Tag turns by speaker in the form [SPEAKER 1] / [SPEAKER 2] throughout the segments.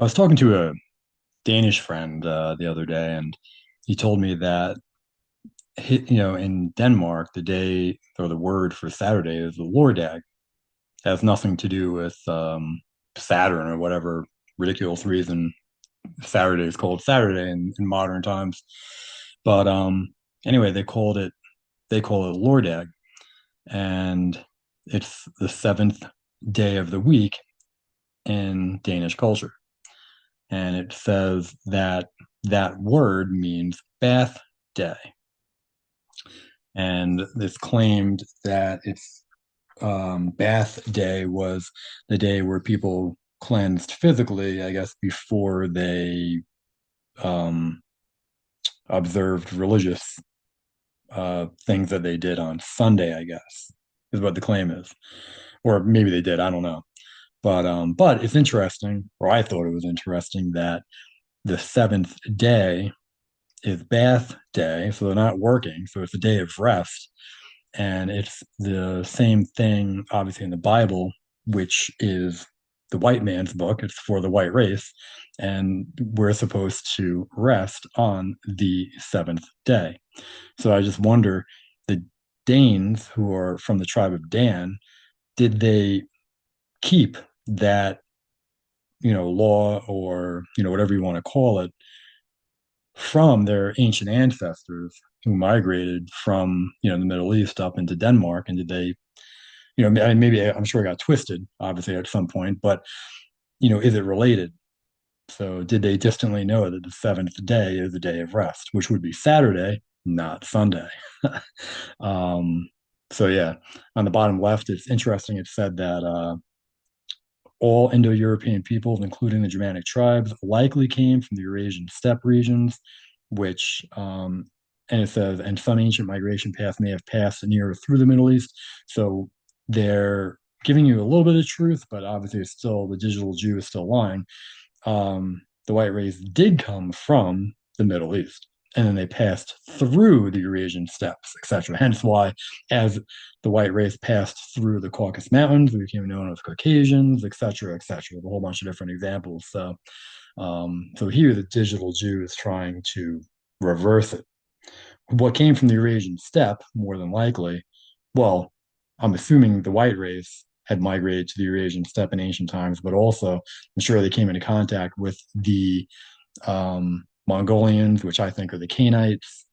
[SPEAKER 1] I was talking to a Danish friend the other day, and he told me that in Denmark, the day or the word for Saturday is the Lordag. It has nothing to do with Saturn or whatever ridiculous reason Saturday is called Saturday in modern times. But anyway, they call it Lordag, and it's the seventh day of the week in Danish culture. And it says that that word means bath day. And it's claimed that it's bath day was the day where people cleansed physically, I guess, before they um, observed religious things that they did on Sunday, I guess, is what the claim is. Or maybe they did, I don't know. But it's interesting, or I thought it was interesting that the seventh day is bath day, so they're not working, so it's a day of rest. And it's the same thing, obviously, in the Bible, which is the white man's book. It's for the white race. And we're supposed to rest on the seventh day. So I just wonder, the Danes, who are from the tribe of Dan, did they keep that, law or, whatever you want to call it, from their ancient ancestors who migrated from the Middle East up into Denmark, and did they maybe I'm sure it got twisted obviously at some point, but is it related? So did they distantly know that the seventh day is the day of rest, which would be Saturday, not Sunday? um, so yeah, on the bottom left, it's interesting. It said that all Indo-European peoples, including the Germanic tribes, likely came from the Eurasian steppe regions, which, and it says, and some ancient migration path may have passed near or through the Middle East. So they're giving you a little bit of truth, but obviously it's still, the digital Jew is still lying. The white race did come from the Middle East, and then they passed through the Eurasian steppes, etc. Hence why, as the white race passed through the Caucasus Mountains, they became known as Caucasians, etc., etc. A whole bunch of different examples. So here the digital Jew is trying to reverse it. What came from the Eurasian steppe, more than likely, well, I'm assuming the white race had migrated to the Eurasian steppe in ancient times, but also I'm sure they came into contact with the Mongolians, which I think are the Canaanites,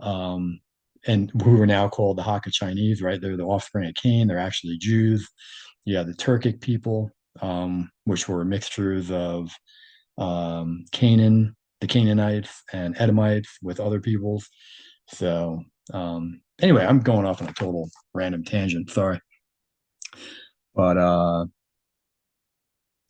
[SPEAKER 1] um, and who are now called the Hakka Chinese, right? They're the offspring of Cain. They're actually Jews. Yeah, the Turkic people, which were mixtures of Canaan, the Canaanites, and Edomites with other peoples. So, anyway, I'm going off on a total random tangent. Sorry. But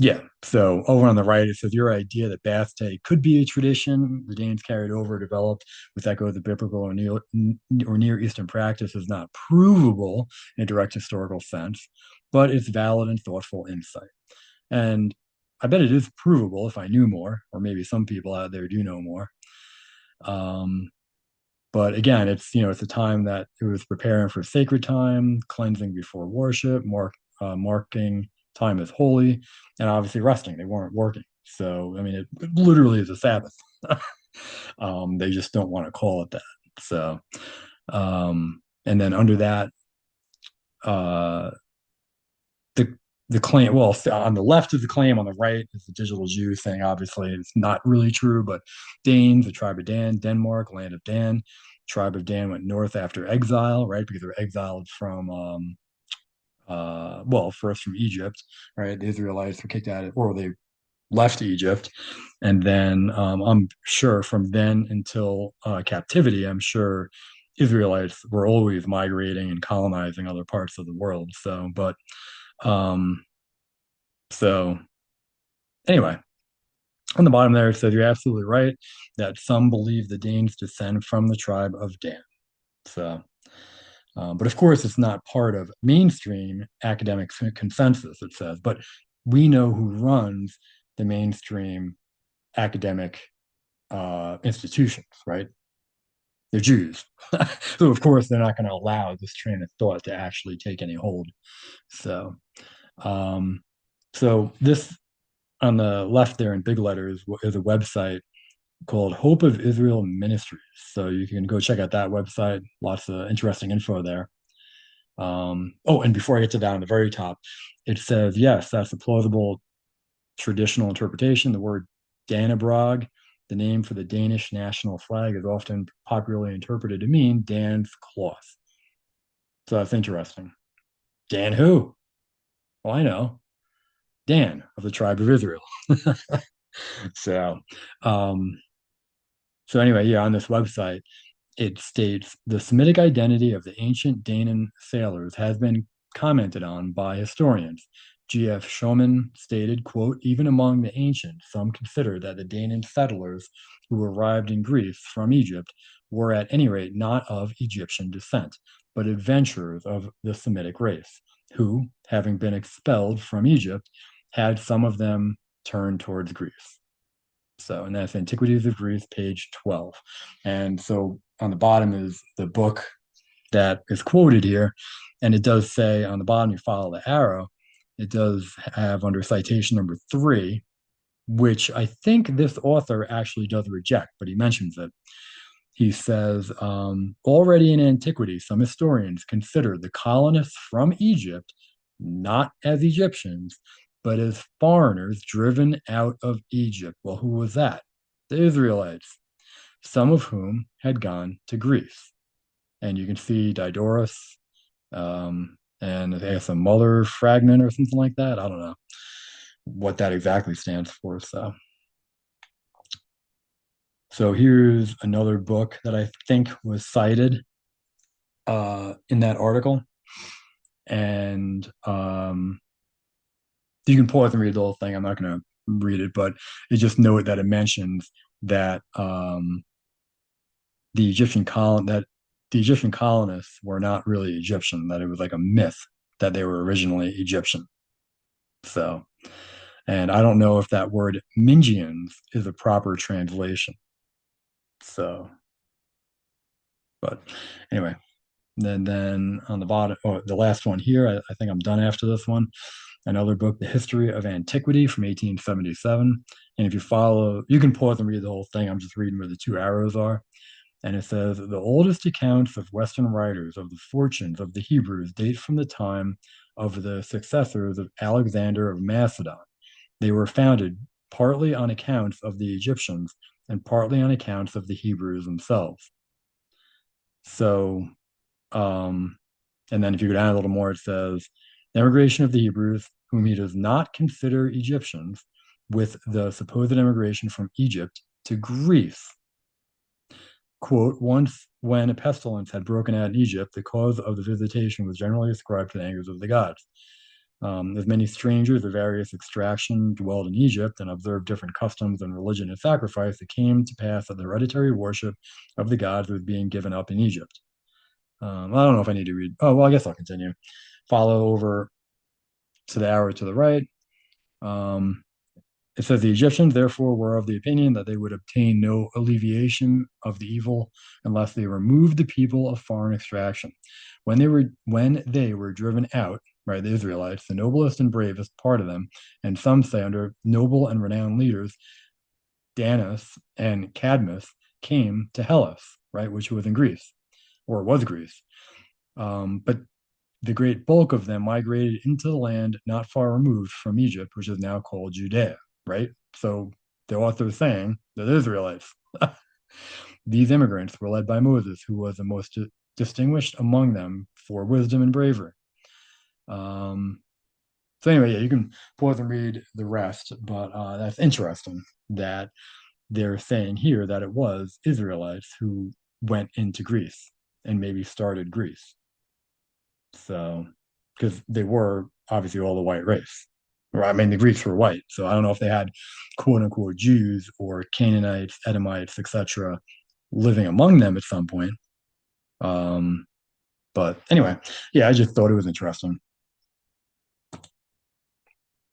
[SPEAKER 1] yeah, so over on the right, it says your idea that Bath Day could be a tradition the Danes carried over, developed with echoes of biblical or Near Eastern practice is not provable in a direct historical sense, but it's valid and thoughtful insight. And I bet it is provable if I knew more, or maybe some people out there do know more. Um, but again, it's a time that it was preparing for sacred time, cleansing before worship, marking time as holy, and obviously resting. They weren't working. So, I mean, it literally is a Sabbath. They just don't want to call it that. So, and then under that, uh, the the claim, well, on the left is the claim, on the right is the digital Jew saying obviously it's not really true, but Danes, the tribe of Dan, Denmark, land of Dan, tribe of Dan went north after exile, right? Because they were exiled from well, first from Egypt, right? The Israelites were kicked out of, or they left Egypt. And then I'm sure from then until captivity, I'm sure Israelites were always migrating and colonizing other parts of the world. Um, so anyway, on the bottom there, it says you're absolutely right that some believe the Danes descend from the tribe of Dan. So, but of course, it's not part of mainstream academic consensus, it says, but we know who runs the mainstream academic institutions, right? They're Jews. So, of course, they're not going to allow this train of thought to actually take any hold. So, um, so this on the left there in big letters is a website called Hope of Israel Ministries. So you can go check out that website. Lots of interesting info there. Oh, and before I get to down at the very top, it says, yes, that's a plausible traditional interpretation. The word Dannebrog, the name for the Danish national flag, is often popularly interpreted to mean Dan's cloth. So that's interesting. Dan who? Well, I know. Dan of the tribe of Israel. So, um, so anyway, yeah, on this website, it states the Semitic identity of the ancient Danan sailors has been commented on by historians. G.F. Schoeman stated, quote, even among the ancients, some considered that the Danan settlers who arrived in Greece from Egypt were at any rate not of Egyptian descent, but adventurers of the Semitic race, who, having been expelled from Egypt, had some of them turned towards Greece. So, and that's Antiquities of Greece, page 12. And so on the bottom is the book that is quoted here. And it does say on the bottom, you follow the arrow, it does have under citation number 3, which I think this author actually does reject, but he mentions it. He says, already in antiquity, some historians considered the colonists from Egypt not as Egyptians, but as foreigners driven out of Egypt. Well, who was that? The Israelites, some of whom had gone to Greece. And you can see Diodorus, and they have some Muller fragment or something like that. I don't know what that exactly stands for. So here's another book that I think was cited in that article. And you can pause and read the whole thing. I'm not going to read it, but it just note that it mentions that the the Egyptian colonists were not really Egyptian, that it was like a myth that they were originally Egyptian. So, and I don't know if that word Mingians is a proper translation. So, but anyway, then on the bottom, oh, the last one here, I think I'm done after this one. Another book, The History of Antiquity from 1877. And if you follow, you can pause and read the whole thing. I'm just reading where the 2 arrows are. And it says the oldest accounts of Western writers of the fortunes of the Hebrews date from the time of the successors of Alexander of Macedon. They were founded partly on accounts of the Egyptians and partly on accounts of the Hebrews themselves. So, and then if you go down a little more, it says the immigration of the Hebrews, whom he does not consider Egyptians, with the supposed immigration from Egypt to Greece. Quote, once when a pestilence had broken out in Egypt, the cause of the visitation was generally ascribed to the angers of the gods. As many strangers of various extraction dwelled in Egypt and observed different customs and religion and sacrifice, it came to pass that the hereditary worship of the gods was being given up in Egypt. I don't know if I need to read. Oh, well, I guess I'll continue. Follow over to the arrow to the right. Um, it says the Egyptians therefore were of the opinion that they would obtain no alleviation of the evil unless they removed the people of foreign extraction. When they were driven out, right, the Israelites, the noblest and bravest part of them, and some say under noble and renowned leaders, Danis and Cadmus, came to Hellas, right, which was in Greece, or was Greece. But the great bulk of them migrated into the land not far removed from Egypt, which is now called Judea, right? So the author is saying that the Israelites, these immigrants were led by Moses, who was the most distinguished among them for wisdom and bravery. So anyway, yeah, you can pause and read the rest, but that's interesting that they're saying here that it was Israelites who went into Greece and maybe started Greece. So, because they were obviously all the white race. Or, I mean, the Greeks were white, so I don't know if they had quote unquote Jews or Canaanites, Edomites, etc., living among them at some point. Um, but anyway, yeah, I just thought it was interesting.